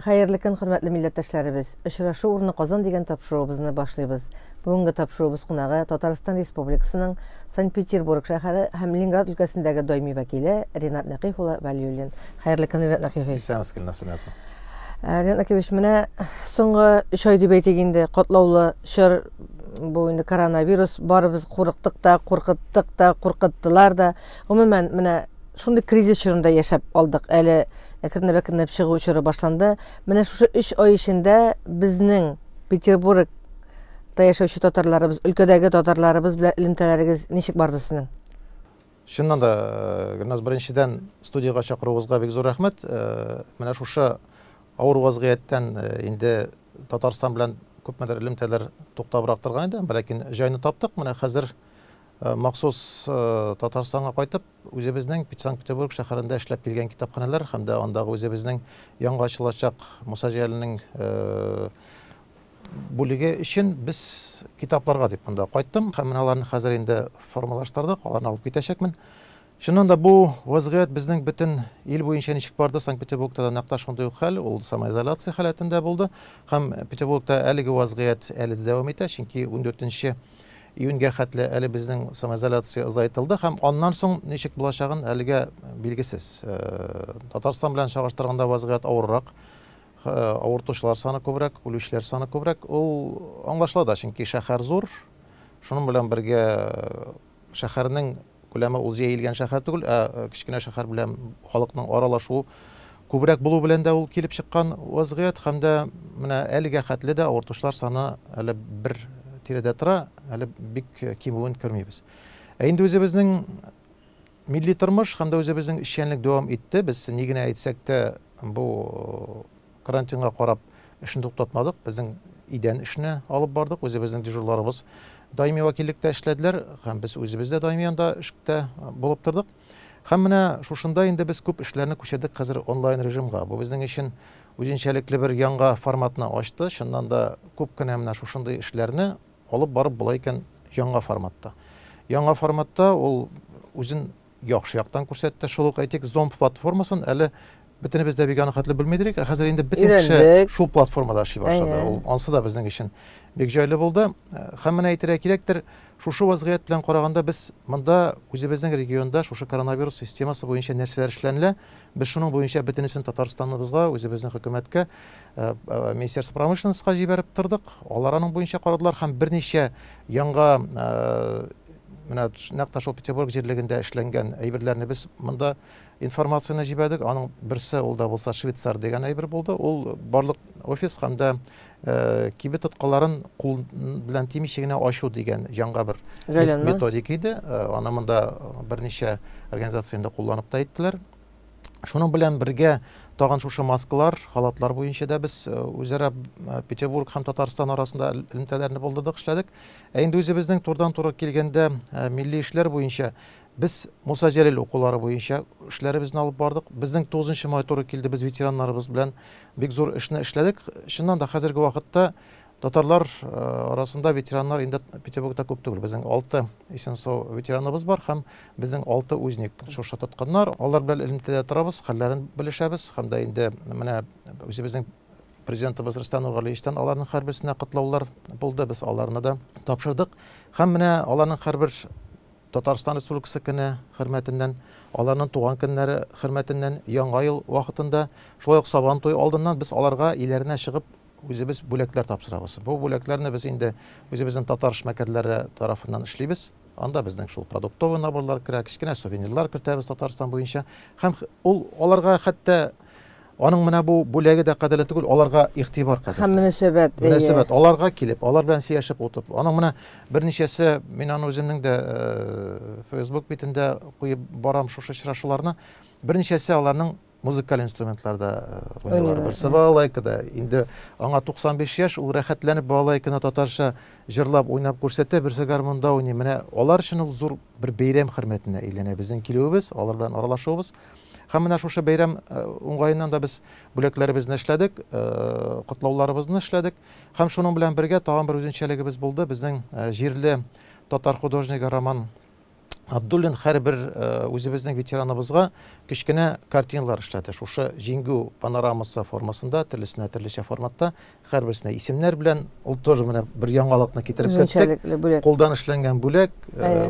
Hayırlı kün, hürmetli milletteşlerimiz. Işıraşı uğruna Qazan деген tapşırığımızı başlayız. Bugünkü tapşırığımız konağı Tataristan Respublikasının Sankt-Peterburg şəhəri hem Leningrad ülkəsindəki daimi vəkili Renat Naqifova Vəliyullin. Hayırlı kün Renat Naqifov. İslamız kılına sunatma. Renat Naqifov, mene soңғы 3 ayda beyteginde qatlaulu şır bu indi koronavirus barыбыз қорықтық да, қорқыттық да, қорқыттылар да. Umumen mene şunday kriz şırında yaşap aldık. Әлі әкірініп шығу үшірі башланды. Міне şu 3 ay ішінде біздің Peterburg'da yaşauşu tatarlarımız, ülkedегі tatarlarımız bilen ilimteleriniz nişik bardı sizin? Şundan da Gülnaz birinçiden studiyaga çakırığızga bek zor rahmet. Mine şu ağır vazgiyetten indi Tatarstan bilen köpmeler ilimteler toqta bıraktırgan idi. Lakin jayını taptık. Mine hazır Максус Татарстанга кайтып, үзебезнең Санкт-Петербург шәһәрендә эшләп килгән китапханәләр һәм дә андагы үзебезнең яңа ачылачак Муса Җәлилнең бүлеге өчен без китапларга дип анда кайттым. Һәм аларны хәзер инде формалаштырдык, аларны алып китәчәкмен. Шуннан да бу вазгыять безнең бөтен ил буенча ничек барды, Санкт-Петербургта да нәкъ шундый ук хәл, ул самоизоляция халәтендә булды. Һәм Петербургта әлеге вазгыять әле дә дәвам итә, чөнки 14 июньгә хәтле әле безнең самоизоляция озайтылды һәм аннан соң ничек булачагын әлегә билгесез. Татарстан белән чагыштырганда вазгыять авыррак, авыртучылар саны күбрәк, үлүчеләр саны күбрәк. Ул аңлашыла да, чөнки шәһәр зур. Шуның белән бергә шәһәрнең күләме ул җәелгән шәһәр түгел, кичкенә шәһәр белән халыкның аралашуы күбрәк булу белән дә ул килеп чыккан вазгыять һәм дә менә әлегә хәтле дә авыртучылар саны әле бер тирәдә тора, әле бик кимүен күрмибез. Инде үзебезнең милли тормыш һәм дә үзебезнең эшчәнлек дәвам итте. Без ни генә әйтсәк тә бу карантинга карап эшне туктатмадык. Безнең идән эшне алып бардык. Үзебезнең дежурларыбыз даими вәкиллектә эшләделәр һәм без үзебез дә даими анда эштә булып тордык. Һәм менә шушында инде без күп эшләрне күчердек хәзер онлайн режимга. Бу безнең өчен үзенчәлекле бер яңа форматны ачты. Шуннан да күп кенә менә шушындый эшләрне алып барып була икән яңа форматта. Яңа форматта ул үзен яхшы яктан күрсәтте. Шул ук әйтик, Zoom платформасын әле бөтенебез дә бик аны хәтле белмидек. Хәзер инде бөтен кеше шул платформада эшли башлады. Ул ансы да безнең өчен бик җайлы булды. Һәм менә әйтергә кирәктер, шушы вазгыять белән караганда без монда үзебезнең регионда шушы коронавирус системасы буенча нәрсәләр эшләнелә. Без шуның буенча бөтенесен Татарстаныбызга, үзебезнең хөкүмәткә, Министерство промышленностька җибәреп тордык. Алар аның буенча карадылар һәм берничә яңа менә нәкъ шул Петербург җирлегендә эшләнгән әйберләрне без монда информацияны җибәрдек. Аның берсе ул да булса Швейцар дигән әйбер булды. Ул барлык офис һәм дә кибет тоткаларын кул белән тимичә генә ачу дигән яңа бер методика иде. Аны монда берничә организацияләрдә кулланып та иттеләр. Шуның белән бергә тагын шушы маскалар, халатлар буенча да без үзара Петербург һәм Татарстан арасында элемтәләрне булдырдык, эшләдек. Инде үзебезнең турдан-туры килгәндә милли эшләр буенча без Муса Җәлил укулары буенча эшләребезне алып бардык. Безнең 9 май туры килде, без ветераннарыбыз белән бик зур эшне эшләдек. Шуннан да хәзерге вакытта татарлар арасында ветераннар инде Петербургта күп түгел. Безнең 6 исән-сау ветераныбыз бар һәм безнең 6 үзник шушы тотканнар. Алар белән элемтәдә торабыз, хәлләрен белешәбез һәм дә инде менә үзебезнең президентыбыз Рөстәм Нургалиевтан аларның һәрберсенә котлаулар булды. Без аларны да тапшырдык. Һәм менә аларның һәрбер Татарстан Республикасы көне хөрмәтеннән, аларның туган көннәре хөрмәтеннән яңа ел вакытында шулай ук Сабан туй алдыннан без аларга иләренә чыгып үзебез бүләкләр тапшырабыз. Бу бүләкләрне без инде үзебезнең татар эшмәкәрләре тарафыннан эшлибез. Анда безнең шул продуктовый наборлар керә, кичкенә сувенирлар кертәбез Татарстан буенча. Һәм ул аларга хәтта аның менә бу бүләге дә кадерле түгел, аларга игътибар кадерле. Һәм мөнәсәбәт. Аларга килеп, алар белән сөйләшеп утып. Аның менә берничәсе мин аны үземнең дә Facebook битендә куеп барам шушы очрашуларны. Берничәсе аларның музыкаль инструментларда уйныйлар. Берсе балалайкада инде аңа 95 яшь, ул рәхәтләнеп балалайканы татарча җырлап уйнап күрсәтә, берсе гармонда уйный. Менә алар өчен ул зур бер бәйрәм хөрмәтенә әйләнә. Безнең килүебез, алар белән аралашуыбыз. Һәм менә шушы бәйрәм уңгаеннан да біз бүләкләребезне эшләдек, котлауларыбызны эшләдек. Һәм шуның белән бергә тагын бер үзенчәлегебез булды. Безнең җирле татар художнигы Роман Абдуллин һәрбер үзебезнең ветераныбызга кечкенә картиналар эшләтә. Шушы җиңгү панорамасы формасында, төрлесенә төрлечә форматта, һәрберсенә исемнәр белән, ул тоже менә бер яңалыкны китереп киттек. Кулдан эшләнгән бүләк,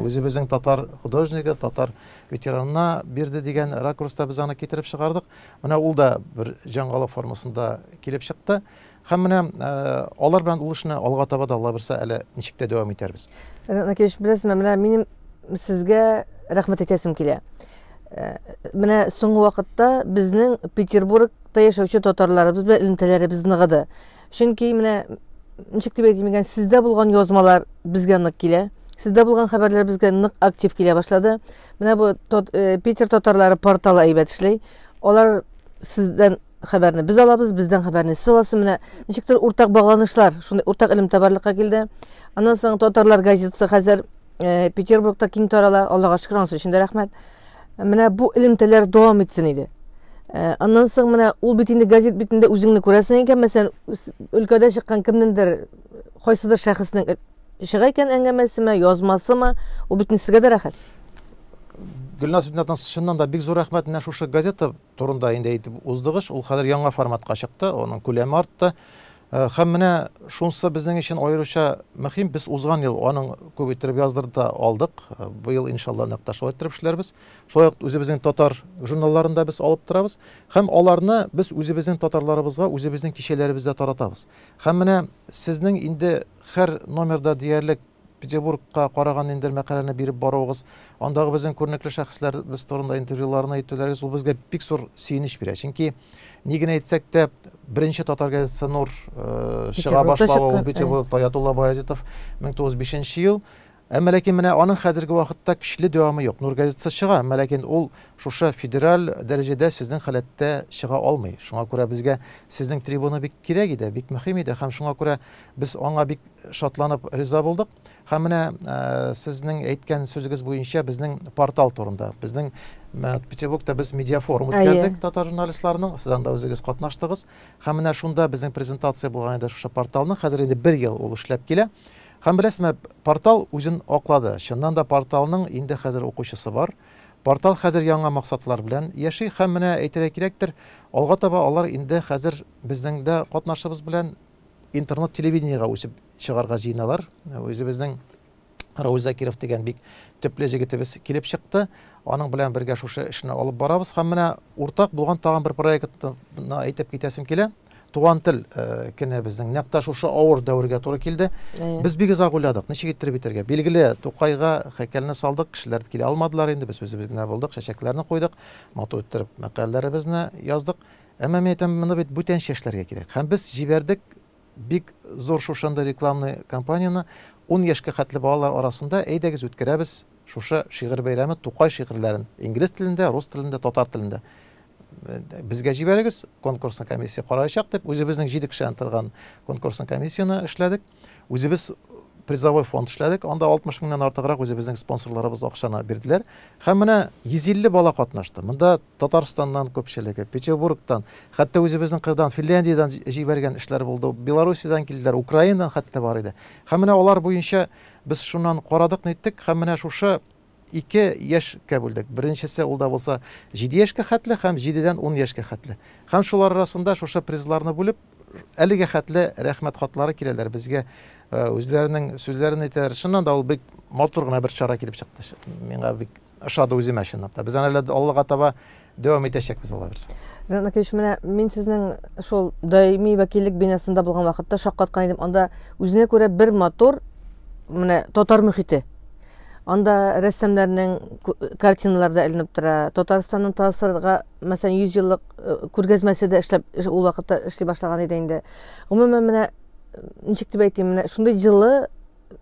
үзебезнең татар художнигы, татар ветеранына бирде дигән ракурста без аны китереп чыгардык. Менә ул да бер яңалык формасында килеп чыкты. Һәм менә алар белән ул эшне алга таба да Алла берсә әле ничек тә дәвам итәрбез. Әнәкәш беләсезме, менә минем сезгә рәхмәт әйтәсем килә. Менә соңгы вакытта безнең Петербургта яшәүче татарларыбыз белән элемтәләребез ныгыды. Чөнки менә ничек дип әйтим, сездә булган язмалар безгә нык килә. Сездә булган хәбәрләр безгә нык актив килә башлады. Менә бу Питер татарлары порталы әйбәт эшләй. Алар сездән хәбәрне без алабыз, бездән хәбәрне сез аласыз. Менә ничектер уртак багланышлар, шундый уртак элемтә барлыкка килде. Аннан соң татарлар газетасы хәзер Петербургта киң тарала, Аллага шөкер, анысы өчен дә рәхмәт. Менә бу элемтәләр дәвам итсен иде. Аннан соң менә ул бит инде газет битендә үзеңне күрәсең икән, мәсәлән, өлкәдә чыккан кемнеңдер, кайсыдыр шәхеснең чыга икән әңгәмәсеме, язмасымы, ул бит сезгә дә рәхәт. Гөлназ Битнатан чыннан да бик зур рәхмәт менә шушы газета турында инде әйтеп уздыгыш. Ул хәзер яңа форматка чыкты, аның күләме артты. Һәм менә шунысы безнең өчен аеруча мөһим. Без узган ел аның күп иттереп яздырды алдык. Быел иншалла нәкъ шулай иттереп эшләрбез. Шулай ук үзебезнең татар журналларында без алып торабыз. Һәм аларны без үзебезнең татарларыбызга, үзебезнең кичәләребездә таратабыз. Һәм менә сезнең инде һәр номерда диярлек Петербургка караган инде мәкаләне биреп баруыгыз, андагы безнең күренекле шәхесләр без турында интервьюларны әйтүләрегез, ул безгә бик зур сөенеч бирә. Чөнки нигене әйтсәк тә, беренче татар газетасы Нур чыга башлавы Петербургта Аятулла Баязитов 1905 ел. Әмма ләкин менә аның хәзерге вакытта көчле дәвамы юк. Нур газетасы чыга, әмма ләкин ул шушы федераль дәрәҗәдә сезнең халәттә чыга алмый. Шуңа күрә безгә сезнең трибуна бик кирәк иде, бик мөһим иде. Һәм шуңа күрә без аңа бик шатланып риза булдык. Һәм менә сезнең әйткән сүзегез буенча безнең портал турында, безнең Петербургта без медиа форум үткәрдек татар журналистларының, сез анда үзегез катнаштыгыз. Һәм менә шунда безнең презентация булган иде шушы порталның. Хәзер инде 1 ел ул эшләп килә. Һәм беләсезме, портал үзен аклады. Чыннан да порталның инде хәзер укучысы бар. Портал хәзер яңа максатлар белән яши. Һәм менә әйтергә кирәктер, алга таба алар инде хәзер безнең дә катнашыбыз белән интернет телевидениегә үсеп чыгарга җыеналар. Үзебезнең Равил Закиров дигән бик төпле җегетебез килеп чыкты. Аның белән бергә шушы эшне алып барабыз. Һәм менә уртак булган тагын бер проектны әйтеп китәсем килә. Туган тел көне безнең нәкъ шушы авыр дәвергә туры килде. Без бик озак уйладык, ничек иттереп битәргә. Билгеле, Тукайга һәйкәлне салдык, кешеләр килә алмадылар инде. Без үзебез генә булдык, чәчәкләрне куйдык, матур иттереп мәкаләләребезне яздык. Әмма мен әйтәм, моны бит бүтәнчә эшләргә кирәк. Һәм без җибәрдек бик зур шушында рекламный кампанияны 10 яшькә хәтле балалар арасында әйдәгез үткәрәбез шушы шигырь бәйрәме Тукай шигырьләрен инглиз телендә, рус телендә, татар телендә. Безгә җибәрегез, конкурсны комиссия караячак дип, үзебезнең 7 кешедән торган конкурсны комиссияны эшләдек. Үзебез призовой фонд эшләдек. Анда 60 меңнән артыграк үзебезнең спонсорларыбыз акчаны бирделәр. Һәм менә 150 бала катнашты. Монда Татарстаннан күпчелеге, Петербургтан, хәтта үзебезнең кырдан Финляндиядән җибәргән эшләр булды. Белоруссиядән килделәр, Украинадан хәтта бар иде. Һәм менә алар буенча без шуннан карадык, ниттек. Һәм менә шушы 2 яшькә бүлдек. Беренчесе ул да булса 7 яшькә хәтле һәм 7дән 10 яшькә хәтле. Һәм шулар арасында шушы призларны бүлеп, әлегә хәтле рәхмәт хатлары киләләр безгә. Үзләренең сүзләрен әйтәләр. Шуннан да ул бик матур гына бер чара килеп чыкты. Миңа бик ошады үземә чынлап та. Без әле Аллага таба дәвам итәчәкбез, Алла берсе. Рәнәкәш, менә мин сезнең шул даими вәкиллек бинасында булган вакытта шаккаткан идем. Анда үзенә күрә бер матур менә татар мөхите. Анда рәссамнарның картиналарда эленеп тора. Татарстанның тасырга, мәсәлән, 100 еллык күргәзмәсе дә эшләп ул вакытта эшли башлаган иде инде. Гомумән менә ничек дип әйтим, менә шундый җылы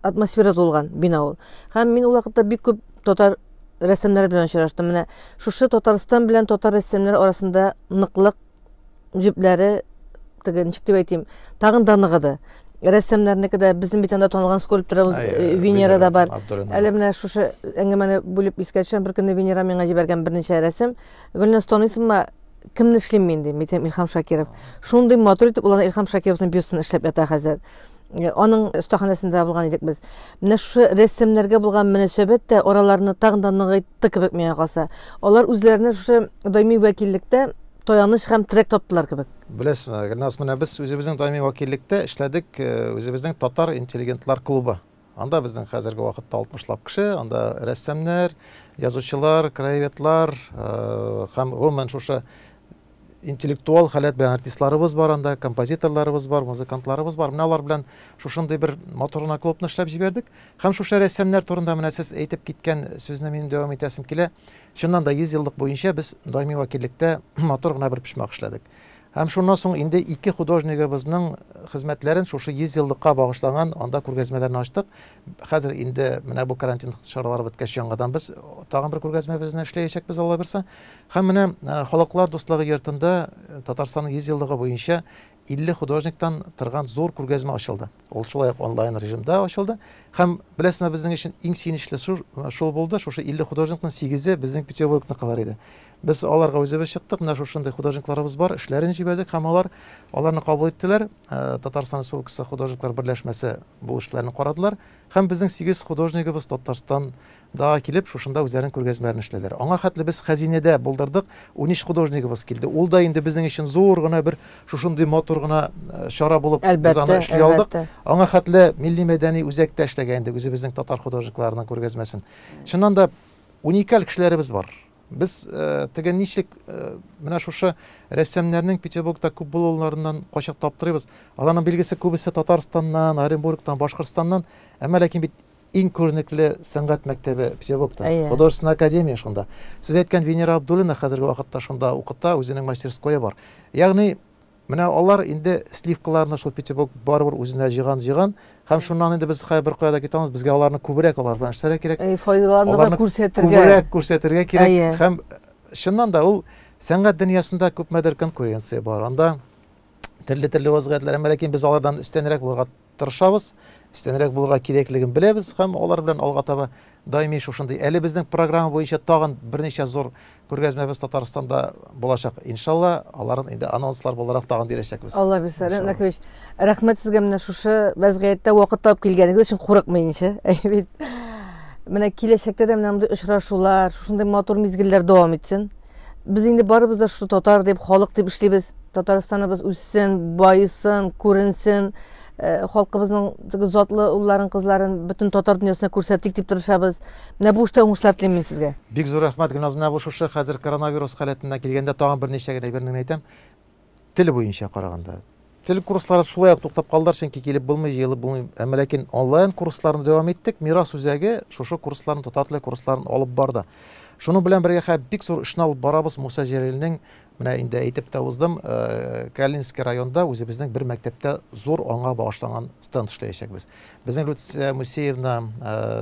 атмосфера тулган бина ул. Һәм мин ул вакытта бик күп татар рәссамнары белән очраштым. Менә шушы Татарстан белән татар рәссамнары арасында ныклык җипләре, ничек дип әйтим, тагын да ныгыды. Рәссамнарныкы да безнең бит анда танылган скульпторыбыз Венера да бар. Әле менә шушы әңгәмәне бүлеп искә төшәм, бер көнне Венера миңа җибәргән берничә рәсем. Гөлназ, танысыңмы, кемне эшлим мин ди? Илһам Шакиров. Шундый матур итеп уларны Илһам Шакировның бюстын эшләп ята хәзер. Аның остаханасында булган идек без. Менә шу рәссамнәргә булган мөнәсәбәт тә араларны тагын да ныгытты кебек миңа калса. Алар үзләренә шу даими вәкиллектә таяныч һәм терәк таптылар кебек. Беләсезме, Гөлназ, менә без үзебезнең даими вәкиллектә эшләдек, үзебезнең татар интеллигентлар клубы. Анда безнең хәзерге вакытта 60лап кеше, анда рәссамнар, язучылар, краеведлар һәм гомумән шушы интеллектуал халәт белән артистларыбыз бар, анда композиторларыбыз бар, музыкантларыбыз бар. Менә алар белән шушындый бер моторына клубны эшләп җибәрдек. Һәм шушы рәссамнар турында менә сез әйтеп киткән сүзне мин дәвам итәсем килә. Шуннан да 100 еллык буенча без даими вәкиллектә матур гына бер пишмак эшләдек. Һәм шуннан соң инде 2 художнигыбызның хезмәтләрен шушы 100 еллыкка багышланган анда күргәзмәләрне ачтык. Хәзер инде менә бу карантин чаралары беткәч яңадан без тагын бер күргәзмәбезне эшләячәкбез, Алла бирсә. Һәм менә халыклар дуслыгы йортында Татарстанның 100 еллыгы буенча 50 художниктан торган зур күргәзмә ачылды. Ул шулай ук онлайн режимда ачылды. Һәм беләсезме, безнең өчен иң сөенечле шул булды. Шушы 50 художникның 8-е безнең Петербургныкылар иде. Без аларга үзебез чыктык, менә шушындый художникларыбыз бар, эшләрен җибәрдек һәм аларны кабул иттеләр. Татарстан Республикасы художниклар берләшмәсе бу эшләрне карадылар һәм безнең 8 художнигыбыз Татарстанда килеп шушында үзләренең күргәзмәләрен эшләделәр. Аңа хәтле без хәзинәдә булдырдык, 13 художнигыбыз килде. Ул да инде безнең өчен зур гына бер шушындый матур гына чара булып без аны эшли алдык. Аңа хәтле милли мәдәни үзәктә эшләгәндек үзебезнең татар художникларының күргәзмәсен. Шуннан да уникаль кешеләребез бар. Без теге нишлек менә шушы рәссамнарның Петербургта күп булуларыннан качак таптырыбыз. Аларның билгесе күбесе Татарстаннан, Оренбургтан, Башкортстаннан, әмма ләкин бит иң күренекле сәнгать мәктәбе Петербургта, художественная академия шунда. Сез әйткән Венера Абдуллина хәзерге вакытта шунда укыта, үзенең мастерское бар. Ягъни менә алар инде сливкаларны шул Петербург барыбер үзенә җыган һәм шуннан инде без бер кая да китәбез, безгә аларны күбрәк алар белән эшләргә кирәк. Файдаларны күрсәтергә кирәк. Һәм шуннан да ул сәнгать дөньясында күпмәдер конкуренция бар. Анда төрле вазгыятьләр, әмма ләкин без алардан өстенрәк булырга тырышабыз, өстенрәк булырга кирәклеген беләбез һәм алар белән алга таба даими шушындый. Әле безнең программа буенча тагын берничә зур күргәзмәбез Татарстанда булачак. Иншалла, аларын инде анонслар буларак тагын бирәчәкбез. Алла бирсә, Нәкәвич, рәхмәт сезгә менә шушы вазгыятьтә вакыт табып килгәнегез өчен курыкмыйнча. Бит менә киләчәктә дә менә мондый очрашулар, шушындый матур мизгелләр дәвам итсен. Без инде барыбыз да шу татар дип, халык дип эшлибез. Татарстаныбыз үссен, байысын, күренсен. Халкыбызның затлы улларын, кызларын бөтен татар дөньясына күрсәтик дип тырышабыз. Менә бу эштә уңышлар телим мин сезгә. Бик зур рәхмәт, Гөлназ. Менә бу шушы хәзер коронавирус халәтенә килгәндә тагын берничә генә берне әйтәм. Тел буенча караганда. Тел курслары шулай ук туктап калдылар, чөнки килеп булмый, җыелып булмый. Әмма ләкин онлайн курсларны дәвам иттек. Мирас үзәге шушы курсларны, татар теле курсларын алып барды. Шуның белән бергә бик зур эшне алып барабыз. Муса Җәлилнең менә инде әйтеп тә уздым, Калининский районда үзебезнең бер мәктәптә зур аңа багышланган стенд эшләячәкбез. Безнең Люция Мусеевна,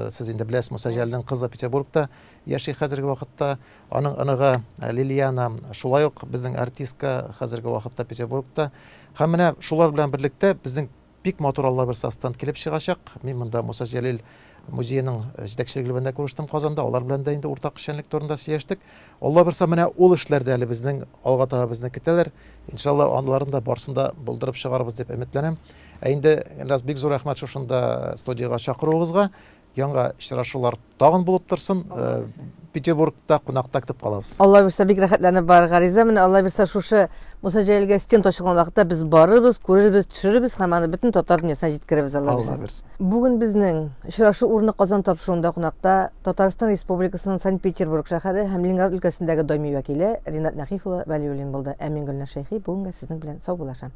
сез инде беләсез, Муса Җәлилнең кызы Петербургта яши хәзерге вакытта, аның аныгы Лилияна шулай ук безнең артистка хәзерге вакытта Петербургта. Һәм менә шулар белән берлектә безнең бик матур Алла бирсә стенд килеп чыгачак. Мин монда Муса Җәлил музейның җитәкчелегендә күрештем Казанда. Алар белән дә инде уртак эшчәнлек турында сөйләштек. Алла бирсә, менә ул эшләрдә әле безнең алга таба безне көтәләр. Иншалла, аларны да барсында булдырып чыгарбыз дип өметләнәм. Инде бик зур рәхмәт шушында студиягә чакыруыгызга. Яңа очрашулар тагын булып торсын. Петербургта кунакта көтеп калабыз. Алла бирсә, бик рәхәтләнеп барырга риза. Менә Алла бирсә, шушы Муса Җәлилгә стенд ачылган вакытта без барырбыз, күрербез, төшербез һәм аны бөтен татар дөньясына җиткерәбез, Алла бирсә. Бүген безнең очрашу урыны Казан тапшыруында кунакта Татарстан Республикасының Санкт-Петербург шәһәре һәм Ленинград өлкәсендәге даими вәкиле Ринат Нәхиф улы Вәлиуллин булды. Әмин Гөлнар Шәйхи, бүгенгә сезнең белән сау булашам.